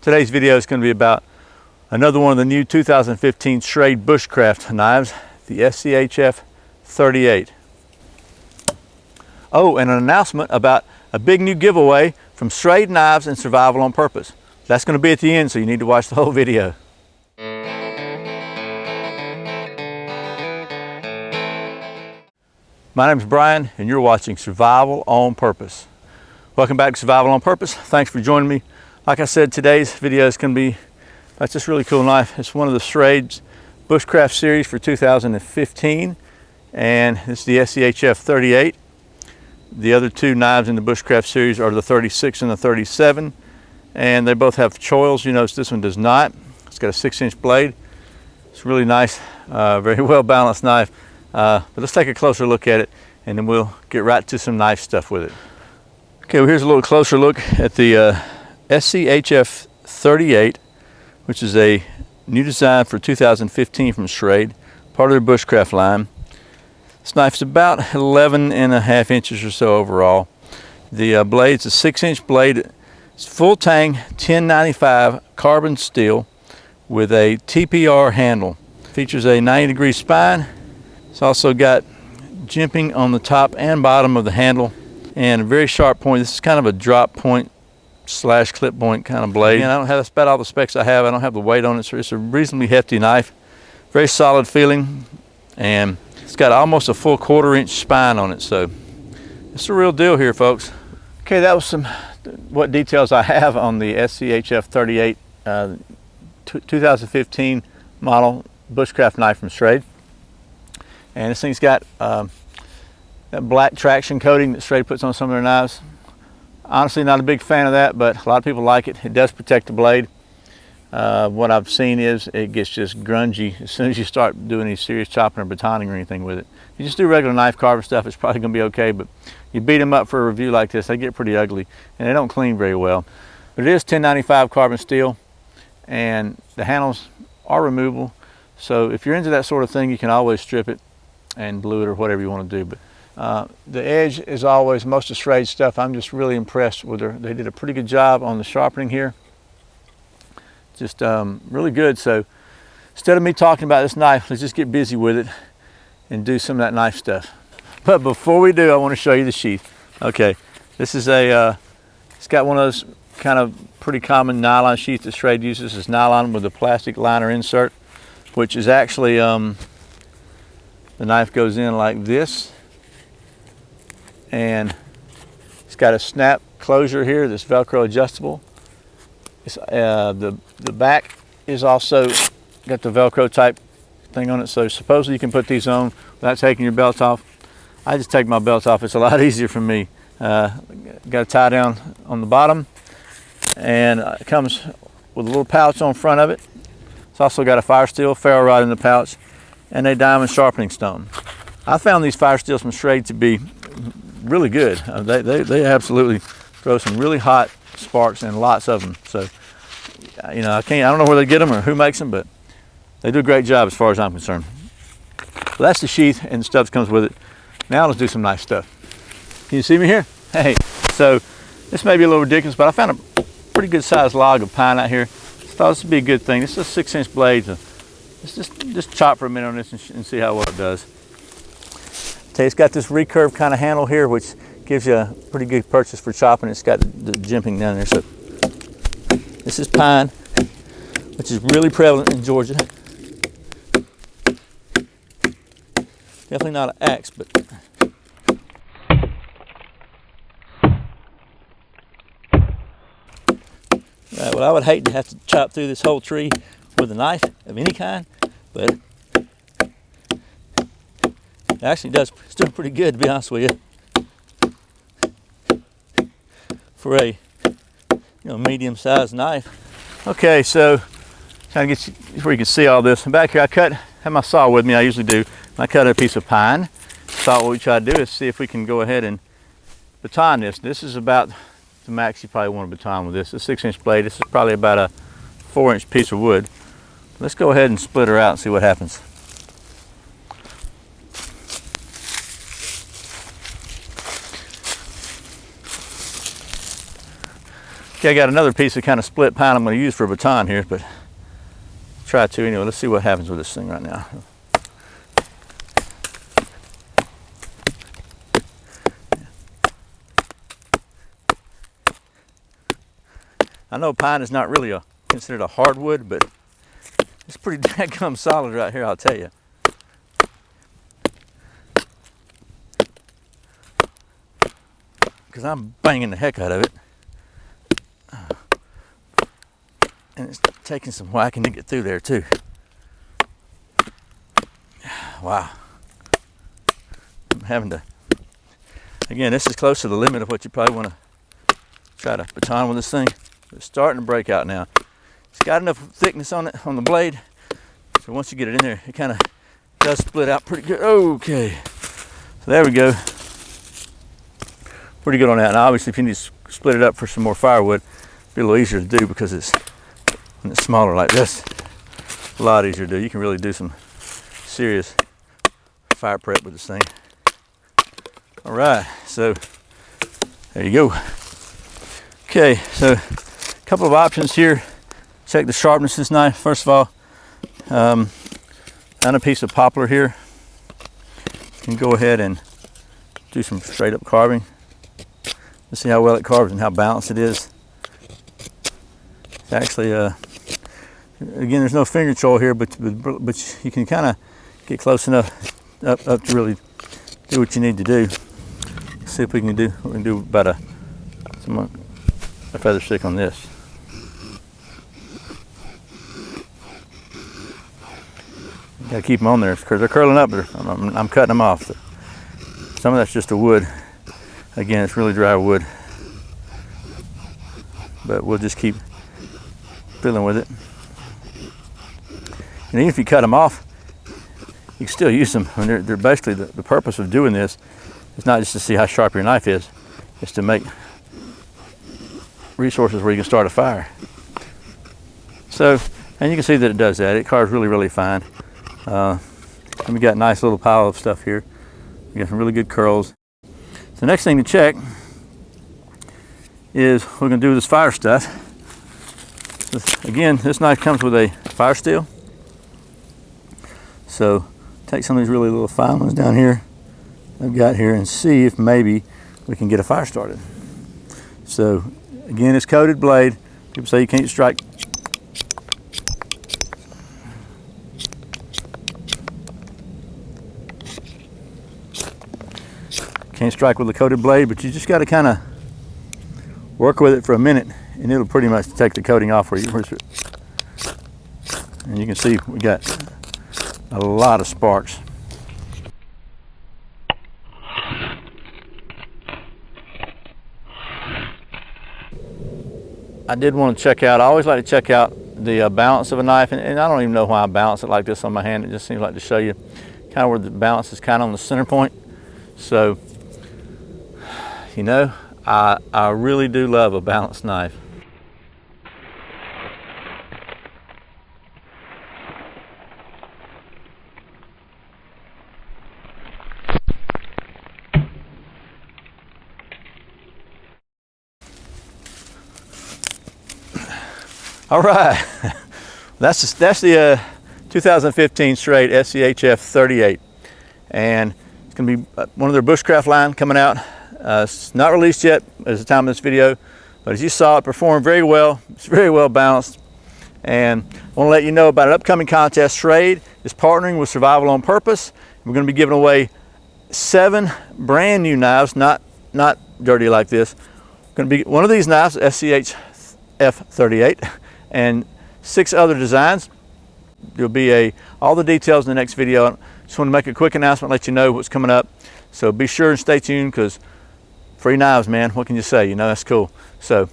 Today's video is going to be about another one of the new 2015 Schrade Bushcraft knives, the SCHF38. Oh, and an announcement about a big new giveaway from Schrade Knives and Survival on Purpose. That's going to be at the end, so you need to watch the whole video. My name is Brian, and you're watching Survival on Purpose. Welcome back to Survival on Purpose. Thanks for joining me. Like I said, today's video is going to be about this really cool knife. It's one of the Schrade's Bushcraft series for 2015, and it's the SCHF38. The other two knives in the Bushcraft series are the 36 and the 37, and they both have choils. You notice this one does not. It's got a 6-inch blade. It's really nice, very well balanced knife. But let's take a closer look at it, and then we'll get right to some knife stuff with it. Okay, well, here's a little closer look at the SCHF38, which is a new design for 2015 from Schrade, part of their Bushcraft line. This knife's about 11.5 inches or so overall. The blade's a 6-inch blade. It's full tang 1095 carbon steel with a TPR handle. Features a 90-degree spine. It's also got jimping on the top and bottom of the handle and a very sharp point. This is kind of a drop point slash clip point kind of blade. And I don't have, that's about all the specs I have. I don't have the weight on it, so it's a reasonably hefty knife. Very solid feeling, and it's got almost a full 1/4-inch spine on it, so it's a real deal here, folks. Okay, that was what details I have on the SCHF38 2015 model Bushcraft knife from Schrade. And this thing's got that black traction coating that Schrade puts on some of their knives. Honestly, not a big fan of that, but a lot of people like it. It does protect the blade. What I've seen is it gets just grungy as soon as you start doing any serious chopping or batoning or anything with it. If you just do regular knife carver stuff, it's probably going to be okay, but you beat them up for a review like this, they get pretty ugly, and they don't clean very well. But it is 1095 carbon steel, and the handles are removable. So if you're into that sort of thing, you can always strip it and glue it or whatever you want to do. But the edge is always, most of Schrade's stuff, I'm just really impressed with her. They did a pretty good job on the sharpening here. Just really good. So instead of me talking about this knife, let's just get busy with it and do some of that knife stuff. But before we do, I want to show you the sheath. Okay, this is a, it's got one of those kind of pretty common nylon sheaths that Schrade uses. It's nylon with a plastic liner insert, which is actually, the knife goes in like this, and it's got a snap closure here that's Velcro adjustable. It's, the back is also got the Velcro type thing on it, so supposedly you can put these on without taking your belt off. I just take my belt off. It's a lot easier for me. Got a tie down on the bottom, and it comes with a little pouch on front of it. It's also got a fire steel ferro rod in the pouch and a diamond sharpening stone. I found these fire steels from Schrade to be really good. They absolutely throw some really hot sparks, and lots of them. So, you know, I don't know where they get them or who makes them, but they do a great job as far as I'm concerned. So that's the sheath and the stuff that comes with it. Now let's do some nice stuff. Can you see me here? Hey, so this may be a little ridiculous, but I found a pretty good sized log of pine out here. I thought this would be a good thing. This is a 6-inch blade. So let's just chop for a minute on this and see how well it does. Okay, it's got this recurve kind of handle here, which gives you a pretty good purchase for chopping. It's got the jimping down there. So this is pine, which is really prevalent in Georgia. Definitely not an axe, but right, well, I would hate to have to chop through this whole tree with a knife of any kind, but it actually does. It's doing pretty good, to be honest with you, for a medium-sized knife. Okay, so trying to get you where you can see all this. And back here, I have my saw with me. I usually do. And I cut a piece of pine. So what we try to do is see if we can go ahead and baton this. This is about the max you probably want to baton with this. It's a 6-inch blade. This is probably about a 4-inch piece of wood. Let's go ahead and split her out and see what happens. Okay, I got another piece of kind of split pine I'm going to use for a baton here, but try to anyway. Let's see what happens with this thing right now. I know pine is not really considered a hardwood, but it's pretty dadgum solid right here, I'll tell you. Because I'm banging the heck out of it. And it's taking some whacking to get through there too. Wow. I'm having to, again, this is close to the limit of what you probably want to try to baton with this thing. It's starting to break out now. It's got enough thickness on it, on the blade, so once you get it in there, it kind of does split out pretty good. Okay, so there we go. Pretty good on that. And obviously, if you need to split it up for some more firewood, it'll be a little easier to do because when it's smaller like this, a lot easier to do. You can really do some serious fire prep with this thing. All right, so there you go. Okay, so a couple of options here. Check the sharpness of this knife. First of all, found a piece of poplar here. You can go ahead and do some straight up carving. Let's see how well it carves and how balanced it is. It's actually, again, there's no finger choil here, but you can kind of get close enough up to really do what you need to do. Let's see if we can do about a feather stick on this. You gotta keep them on there because they're curling up. I'm cutting them off. So some of that's just a wood. Again, it's really dry wood, but we'll just keep fiddling with it. And even if you cut them off, you can still use them. I mean, they're basically the purpose of doing this is not just to see how sharp your knife is, it's to make resources where you can start a fire. So, and you can see that it does that. It carves really, really fine. And we got a nice little pile of stuff here. We got some really good curls. The next thing to check is we're going to do this fire stuff. Again, this knife comes with a fire steel. So take some of these really little fine ones down here I've got here and see if maybe we can get a fire started. So again, it's coated blade. People say you can't strike. Can't strike with a coated blade, but you just got to kind of work with it for a minute and it'll pretty much take the coating off for you. And you can see we got a lot of sparks. I did want to check out, I always like to check out the balance of a knife, and I don't even know why I balance it like this on my hand. It just seems like to show you kind of where the balance is kind of on the center point. So, you know, I really do love a balanced knife. All right, that's the 2015 Schrade SCHF38, and it's going to be one of their bushcraft line coming out. It's not released yet at the time of this video, but as you saw, it performed very well. It's very well balanced, and I want to let you know about an upcoming contest. Schrade is partnering with Survival on Purpose. We're going to be giving away 7 brand new knives, not dirty like this. Going to be one of these knives, SCHF38. And 6 other designs. There'll be all the details in the next video. Just want to make a quick announcement, let you know what's coming up. So be sure and stay tuned, because free knives, man, what can you say? You know, that's cool. So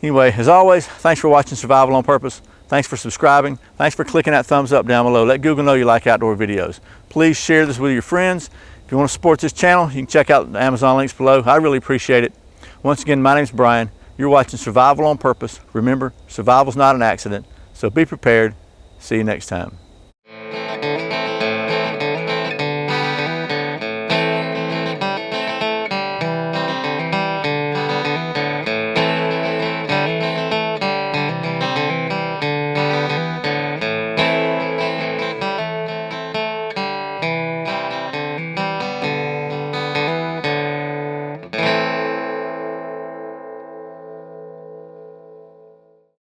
anyway, as always, thanks for watching Survival on Purpose. Thanks for subscribing. Thanks for clicking that thumbs up down below. Let Google know you like outdoor videos. Please share this with your friends. If you want to support this channel, you can check out the Amazon links below. I really appreciate it. Once again, my name's Brian. You're watching Survival on Purpose. Remember, survival's not an accident, so be prepared. See you next time.